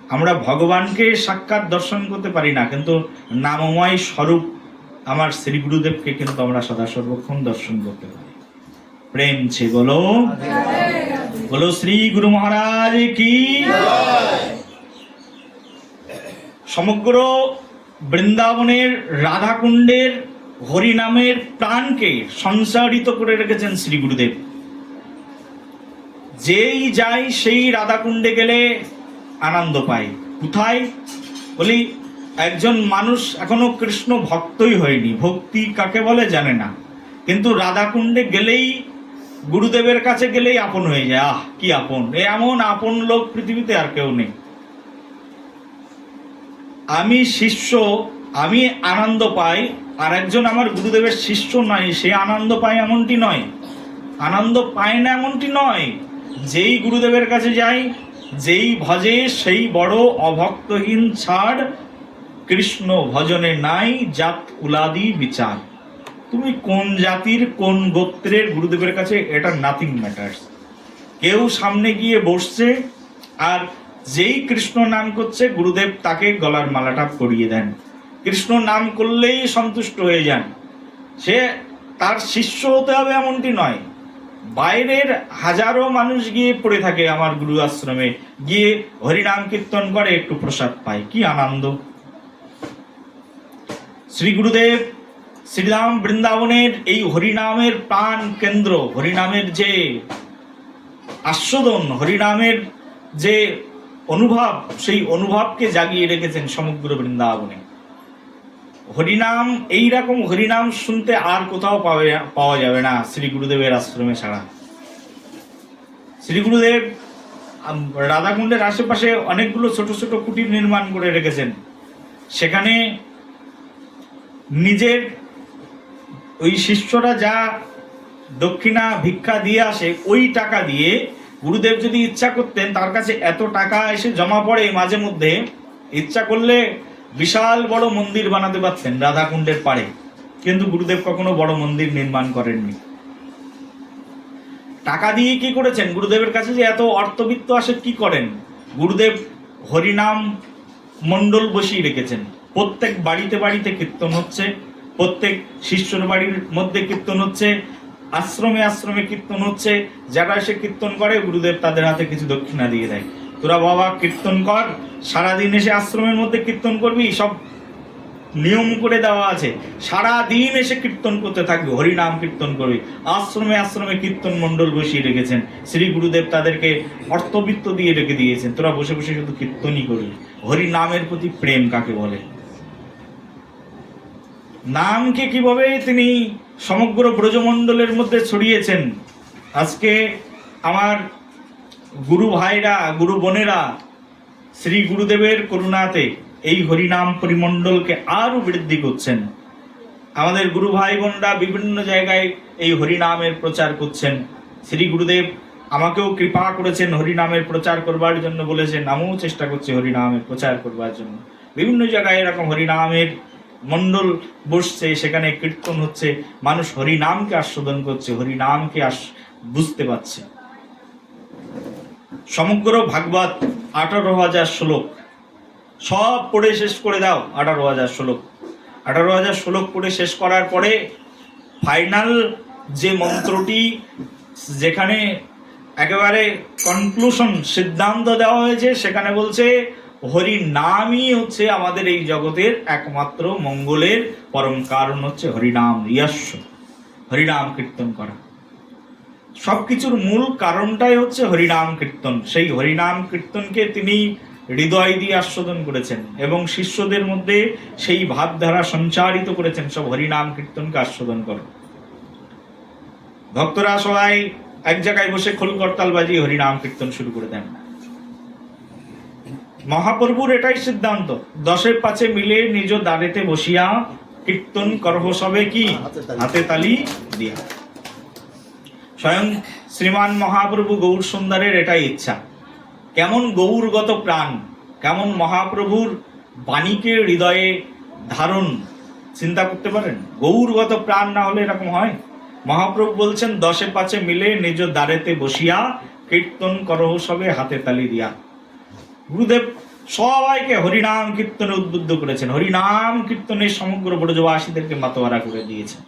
আমরা ভগবানকে সাক্ষাৎ দর্শন করতে পারি না, কিন্তু নামময় স্বরূপ আমার শ্রী গুরুদেবকে কিন্তু আমরা সদা সর্বক্ষণ দর্শন করতে পারি। প্রেম ছে বলো, বলো শ্রী গুরু মহারাজ কি। সমগ্র বৃন্দাবনের রাধাকুণ্ডের হরিনামের প্রাণকে সঞ্চারিত করে রেখেছেন শ্রী গুরুদেব। যেই যায় সেই রাধাকুণ্ডে গেলে আনন্দ পায়। কোথায় বলি, একজন মানুষ এখনো কৃষ্ণ ভক্তই হয়নি, ভক্তি কাকে বলে জানে না, কিন্তু রাধাকুণ্ডে গেলেই, গুরুদেবের কাছে গেলেই আপন হয়ে যায়। আহ কি আপন, এমন আপন লোক পৃথিবীতে আর কেউ নেই। আমি শিষ্য, আমি আনন্দ পাই, আর একজন আমার গুরুদেবের শিষ্য নয়, সে আনন্দ পায় এমনটি নয়, আনন্দ পায় না এমনটি নয়। যেই গুরুদেবের কাছে যাই, যেই ভজে সেই বড়, অভক্তহীন ছাড়, কৃষ্ণ ভজনে নাই জাত কুলাদি বিচার। তুমি কোন জাতির কোন গোত্রের, গুরুদেবের কাছে এটা নাথিং ম্যাটার্স। কেউ সামনে গিয়ে বসছে আর যেই কৃষ্ণ নাম করছে, গুরুদেব তাকে গলার মালাটা পরিয়ে দেন, কৃষ্ণ নাম করলেই সন্তুষ্ট হয়ে যান। সে তার শিষ্য হতে হবে এমনটি নয়। বাইরের হাজারো মানুষ গিয়ে পড়ে থাকে আমার গুরু আশ্রমে, গিয়ে হরিনাম কীর্তন করে, একটু প্রসাদ পায়, কি আনন্দ। শ্রী গুরুদেব শ্রীরাম বৃন্দাবনের এই হরিনামের প্রাণ কেন্দ্র, হরিনামের যে আস্বাদন, হরিনামের যে অনুভব, সেই অনুভবকে জাগিয়ে রেখেছেন সমগ্র বৃন্দাবনে। হরিনাম, এইরকম হরিনাম শুনতে আর কোথাও পাওয়া যাবে না শ্রী গুরুদেবের আশ্রমে ছাড়া। শ্রী গুরুদেব রাধাকুণ্ডের আশেপাশে অনেকগুলো ছোট ছোট কুটির নির্মাণ করে রেখেছেন। সেখানে নিজের ওই শিষ্যরা যা দক্ষিণা ভিক্ষা দিয়ে আসে, ওই টাকা দিয়ে গুরুদেব যদি ইচ্ছা করতেন, তার কাছে এত টাকা এসে জমা পড়ে মাঝে মধ্যে, ইচ্ছা করলে বিশাল বড় মন্দির বানাতে পারতেন রাধাকুণ্ডের পাড়ে, কিন্তু গুরুদেব কখনো বড় মন্দির নির্মাণ করেননি। টাকা দিয়ে কি করেছেন? গুরুদেবের কাছে যে এত অর্থবিত্ত আসে, কি করেন? গুরুদেব হরিনাম মণ্ডল বসিয়ে রেখেছেন। প্রত্যেক বাড়িতে বাড়িতে কীর্তন হচ্ছে, প্রত্যেক শিষ্যর বাড়ির মধ্যে কীর্তন হচ্ছে, আশ্রমে আশ্রমে কীর্তন হচ্ছে। যারা এসে কীর্তন করে, গুরুদেব তাদের হাতে কিছু দক্ষিণা দিয়ে দেয়। তোরা বাবা কীর্তন কর, সারাদিন এসে আশ্রমের মধ্যে কীর্তন করবি, সব নিয়ম করে দেওয়া আছে। সারা দিন এসে কীর্তন করতে থাকবে, হরিনাম কীর্তন করবে। আশ্রমে আশ্রমে কীর্তন মণ্ডল বসিয়ে রেখেছেন। শ্রী গুরুদেব তাদেরকে অর্থবিত্ত দিয়ে রেখে দিয়েছেন, তোরা বসে বসে শুধু কীর্তনই করবি। হরিনামের প্রতি প্রেম কাকে বলে? নামকে কিভাবে তিনি সমগ্র ব্রজমণ্ডলের মধ্যে ছড়িয়েছেন। আজকে আমার গুরু ভাইরা, গুরু বোনেরা শ্রী গুরুদেবের করুণাতে এই হরিনাম পরিমণ্ডলকে আরো বৃদ্ধি করছেন। আমাদের গুরু ভাই বোনরা বিভিন্ন জায়গায় এই হরিনামের প্রচার করছেন। শ্রী গুরুদেব আমাকেও কৃপা করেছেন হরিনামের প্রচার করবার জন্য, বলেছেন আমিও চেষ্টা করছি হরিনামের প্রচার করবার জন্য। বিভিন্ন জায়গায় এরকম হরিনামের মণ্ডল বসছে, সেখানে কীর্তন হচ্ছে, মানুষ হরিনামকে আস্বাদন করছে, হরিনামকে বুঝতে পারছে। সমগ্র ভাগবত 18,000 শ্লোক সব পড়ে শেষ করে দাও। 18,000 শ্লোক, 18,000 শ্লোক পড়ে শেষ করার পরে ফাইনাল যে মন্ত্রটি, যেখানে একেবারে কনক্লুশন, সিদ্ধান্ত দেওয়া হয়েছে, সেখানে বলছে হরি নামই হচ্ছে আমাদের এই জগতের একমাত্র মঙ্গলের পরম কারণ, হচ্ছে হরিনাম ইয়াস্য, হরিনাম কীর্তন করা। সবকিছুর মূল কারণটাই হচ্ছে হরিনাম কীর্তন। সেই হরিনাম কীর্তনকে তিনি হৃদয় দিয়ে আস্বাদন করেছেন এবং শিষ্যদের মধ্যে সেই ভাবধারা সঞ্চারিত করেছেন, সব হরিনাম কীর্তনকে আস্বাদন করো। ভক্তরা সবাই এক জায়গায় বসে খোল করতাল বাজিয়ে হরিনাম কীর্তন শুরু করে দেন। মহাপ্রভুর এটাই সিদ্ধান্ত, 10 পাঁচে মিলে নিজ দ্বারেতে বসিয়া কীর্তন করহ সবে কি হাতে তালি দিয়া। স্বয়ং শ্রীমান মহাপ্রভু গৌর সুন্দরের এটাই ইচ্ছা। কেমন গৌরগত প্রাণ, কেমন মহাপ্রভুর বাণীকে হৃদয়ে ধারণ, চিন্তা করতে পারেন? গৌরগত প্রাণ না হলে এরকম হয়? মহাপ্রভু বলছেন 10 পাঁচে মিলে নিজ দ্বারেতে বসিয়া কীর্তন করহ সবে হাতে তালি দিয়া। গুরুদেব সবাইকে হরিনাম কীর্তনে উদ্বুদ্ধ করেছেন, হরিনাম কীর্তনে সমগ্র ব্রজবাসীদেরকে মাতোয়ারা করে দিয়েছেন।